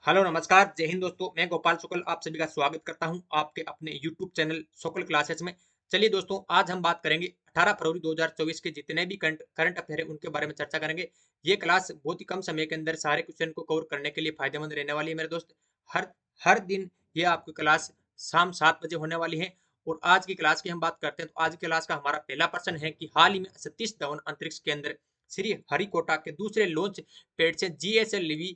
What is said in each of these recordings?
Hello नमस्कार जय हिंद दोस्तों। मैं गोपाल शुक्ल आप सभी का स्वागत करता हूं आपके अपने यूट्यूब चैनल शुक्ल क्लासेस में। चलिए दोस्तों, आज हम बात करेंगे 18 फरवरी 2024 के जितने भी करंट अफेयर है उनके बारे में चर्चा करेंगे। ये क्लास बहुत ही कम समय के अंदर सारे क्वेश्चन को कवर करने के लिए फायदेमंद रहने वाली है मेरे दोस्त। हर हर दिन ये आपकी क्लास शाम 7 बजे होने वाली है। और आज की क्लास की हम बात करते हैं तो आज की क्लास का हमारा पहला प्रश्न है कि हाल ही में सतीश धवन अंतरिक्ष केंद्र श्री हरिकोटा के दूसरे लॉन्च पैड से GSLV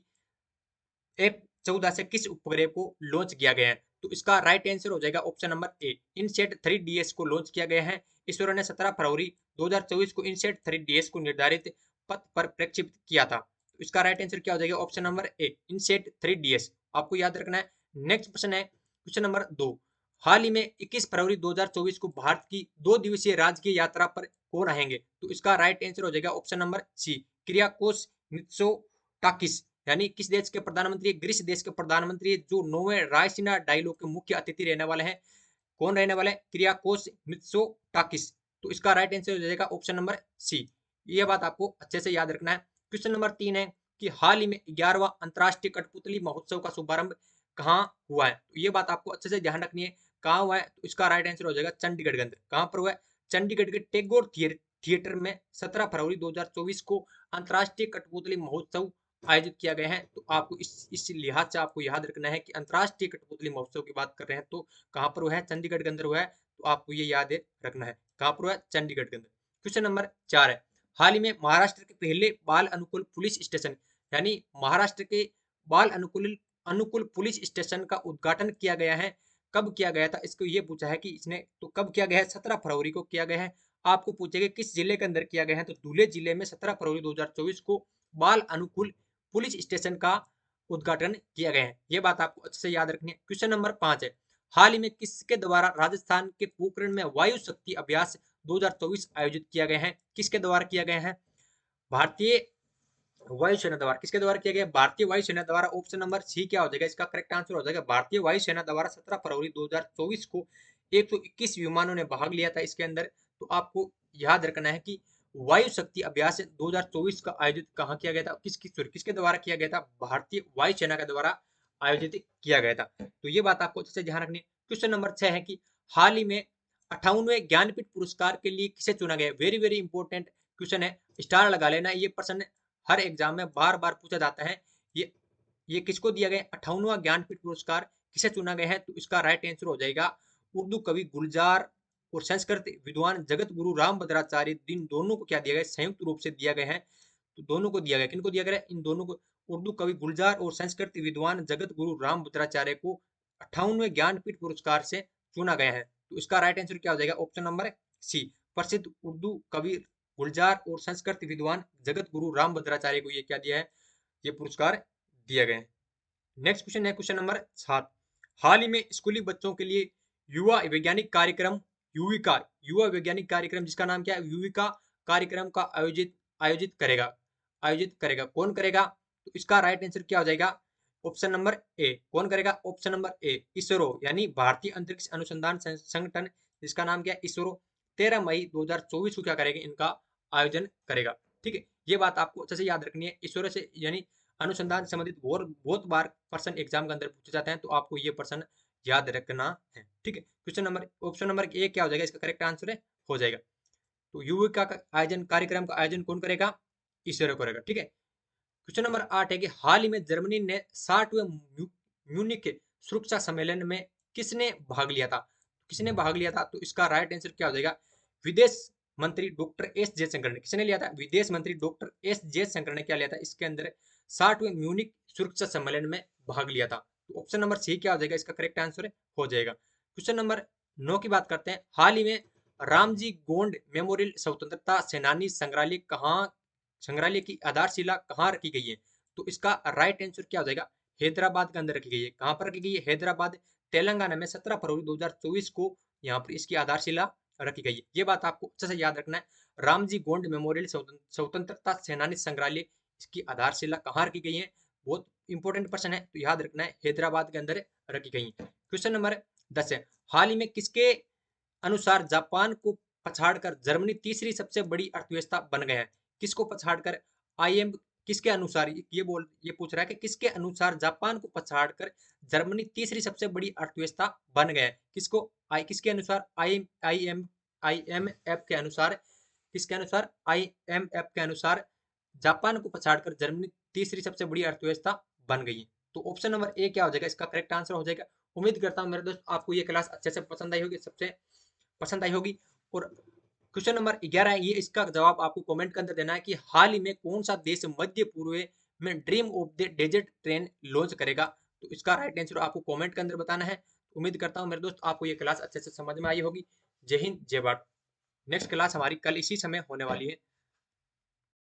F14 से किस उपग्रह को लॉन्च किया गया है? तो इसका राइट आंसर हो जाएगा option number A, INSAT 3DS को लॉन्च किया गया है। इसरो ने 17 फरवरी 2024 को इनसेट 3DS को निर्धारित पथ पर प्रक्षेपित किया था। तो इसका राइट आंसर क्या हो जाएगा? Option number A, INSAT 3DS। आपको याद रखना है। नेक्स्ट प्रश्न है क्वेश्चन नंबर 2। हाल ही में 21 फरवरी 2024 को भारत की 2 दिवसीय राजकीय यात्रा पर कौन आएंगे? तो इसका राइट आंसर हो जाएगा option number C, Kyriakos Mitsotakis. यानी किस देश के प्रधानमंत्री? ग्रीस देश के प्रधानमंत्री जो नोवे रायसीना डायलॉग के मुख्य अतिथि रहने वाले हैं। कौन रहने वाले हैं? Kyriakos Mitsotakis. तो इसका राइट आंसर हो जाएगा ऑप्शन नंबर सी। ये बात आपको अच्छे से याद रखना है। क्वेश्चन नंबर 3 है कि हाल ही में 11वां अंतर्राष्ट्रीय कठपुतली महोत्सव का शुभारंभ कहाँ हुआ है? तो ये बात आपको अच्छे से ध्यान रखनी है। कहाँ हुआ है? तो इसका राइट आंसर हो जाएगा चंडीगढ़ के अंदर। कहाँ पर हुआ है? चंडीगढ़ के टैगोर थिएटर में 17 फरवरी 2024 को अंतर्राष्ट्रीय कठपुतली महोत्सव आयोजित किया गया है। तो आपको इस लिहाज से आपको याद रखना है कि अंतर्राष्ट्रीय कठपुतली महोत्सव की बात कर रहे हैं तो कहाँ पर हुआ है? चंडीगढ़ के अंदर हुआ है। तो आपको ये याद रखना है कहाँ पर हुआ है? चंडीगढ़ के अंदर। क्वेश्चन नंबर 4 है, हाल ही में महाराष्ट्र के पहले बाल अनुकूल पुलिस स्टेशन यानी महाराष्ट्र के बाल अनुकूल अनुकूल पुलिस स्टेशन का उद्घाटन किया गया है। कब किया गया था? इसको ये पूछा है कि इसने तो कब किया गया है? 17 फरवरी को किया गया है। आपको पूछेगा किस जिले के अंदर किया गया है? तो धुले जिले में 17 फरवरी 2024 को बाल अनुकूल पुलिस स्टेशन का उद्घाटन किया गया है। ये बात आपको अच्छे से याद रखनी है। क्वेश्चन नंबर 5 है, हाल ही में किसके द्वारा राजस्थान के पोखरण में वायु शक्ति अभ्यास 2024 आयोजित किया गया है? किसके द्वारा किया गया है? भारतीय वायुसेना द्वारा। किसके द्वारा किया गया? भारतीय वायुसेना द्वारा। ऑप्शन नंबर सी क्या हो जाएगा? इसका करेक्ट आंसर हो जाएगा भारतीय वायुसेना द्वारा 17 फरवरी 2024 को 121 विमानों ने भाग लिया था इसके अंदर। तो आपको याद रखना है कि वायु शक्ति अभ्यास 2024 का आयोजित कहाँ किया गया था? किसके द्वारा किया गया था? भारतीय वायुसेना के द्वारा आयोजित किया गया था। तो ये बात आपको अच्छे से ध्यान रखनी है। क्वेश्चन नंबर 6 है कि हाल ही में 58वें ज्ञानपीठ पुरस्कार के लिए किसे चुना गया? वेरी वेरी इंपॉर्टेंट क्वेश्चन है, स्टार लगा लेना। ये प्रश्न हर एग्जाम में बार बार पूछा जाता है। ये किसको दिया गया? 58वां ज्ञानपीठ पुरस्कार किसे चुना गया है? तो इसका राइट आंसर हो जाएगा उर्दू कवि गुलजार और संस्कृत विद्वान जगत गुरु रामभद्राचार्य। इन दोनों को क्या दिया गया? संयुक्त रूप से दिया गया है। तो दोनों को दिया गया। किनको दिया गया? इन दोनों को, उर्दू कवि गुलजार और संस्कृत विद्वान जगत गुरु रामभद्राचार्य को 58वें ज्ञानपीठ पुरस्कार से चुना गया है। तो इसका राइट आंसर क्या हो जाएगा? ऑप्शन नंबर सी, प्रसिद्ध उर्दू कवि गुलजार और संस्कृत विद्वान जगत गुरु रामभद्राचार्य को ये क्या दिया है? ये पुरस्कार दिया गया है। नेक्स्ट क्वेश्चन है क्वेश्चन नंबर 7। हाल ही में स्कूली बच्चों के लिए युवा वैज्ञानिक कार्यक्रम युविका, युवा वैज्ञानिक कार्यक्रम जिसका नाम क्या है? युविका कार्यक्रम का आयोजित करेगा कौन करेगा? तो इसका राइट आंसर क्या हो जाएगा? ऑप्शन नंबर ए। कौन करेगा? ऑप्शन नंबर ए, इसरो यानी भारतीय अंतरिक्ष अनुसंधान संगठन जिसका नाम क्या है? इसरो 13 मई 2024 को क्या करेगा? इनका आयोजन करेगा। ठीक है, ये बात आपको अच्छे से याद रखनी है। इसरो से यानी अनुसंधान से संबंधित बहुत बार प्रश्न एग्जाम के अंदर पूछे जाते हैं। तो आपको ये प्रश्न याद रखना है। ठीक है, क्वेश्चन नंबर ऑप्शन नंबर ए क्या हो जाएगा? इसका करेक्ट आंसर है हो जाएगा। तो युविका का आयोजन कार्यक्रम का आयोजन कौन करेगा? इसरो करेगा। ठीक है, क्वेश्चन नंबर 8 है कि हाल ही में जर्मनी ने 60वें म्यूनिक सुरक्षा सम्मेलन में किसने भाग लिया था? किसने भाग लिया था? तो इसका राइट आंसर क्या हो जाएगा? विदेश मंत्री डॉक्टर एस जयशंकर ने। किसने लिया था? विदेश मंत्री डॉक्टर एस जयशंकर ने क्या लिया था? इसके अंदर 60वें म्यूनिक सुरक्षा सम्मेलन में भाग लिया था। तो ऑप्शन नंबर सी क्या हो जाएगा? इसका करेक्ट आंसर हो जाएगा। क्वेश्चन नंबर 9 की बात करते हैं। हाल ही में रामजी गोंड मेमोरियल स्वतंत्रता सेनानी संग्रहालय की आधारशिला कहाँ रखी गई है? तो इसका राइट आंसर क्या हो जाएगा? हैदराबाद के अंदर रखी गई है। कहाँ पर रखी गई है? हैदराबाद तेलंगाना में 17 फरवरी 2024 को यहाँ पर इसकी आधारशिला रखी गई है। ये बात आपको अच्छे से याद रखना है। रामजी गोंड मेमोरियल स्वतंत्रता सेनानी संग्रहालय, इसकी आधारशिला कहाँ रखी गई है? बहुत इंपॉर्टेंट प्रश्न है, तो याद रखना है हैदराबाद के अंदर रखी गई है। क्वेश्चन नंबर 10 है, हाल ही में किसके अनुसार जापान को पछाड़कर जर्मनी तीसरी सबसे बड़ी अर्थव्यवस्था बन गया है? किसको पछाड़कर? आईएम किसके अनुसार ये पूछ रहा है कि किसके अनुसार जापान को पछाड़कर जर्मनी तीसरी सबसे बड़ी अर्थव्यवस्था बन गया है। किसके अनुसार आईएमएफ के अनुसार, किसके अनुसार आईएमएफ के अनुसार जापान को पछाड़कर जर्मनी तीसरी सबसे बड़ी अर्थव्यवस्था बन गई है। तो ऑप्शन नंबर ए क्या हो जाएगा, इसका करेक्ट आंसर हो जाएगा। उम्मीद करता हूँ मेरे दोस्त आपको ये क्लास अच्छे से पसंद आई होगी, सबसे पसंद आई होगी। और क्वेश्चन नंबर 11 है, ये इसका जवाब आपको कमेंट के अंदर देना है कि हाल ही में कौन सा देश मध्य पूर्व में dream of the desert train launch करेगा। तो इसका राइट आंसर आपको कमेंट के अंदर बताना है। उम्मीद करता हूँ मेरे दोस्त आपको ये क्लास अच्छे से समझ में आई होगी। जय हिंद, जय भारत। नेक्स्ट क्लास हमारी कल इसी समय होने वाली है।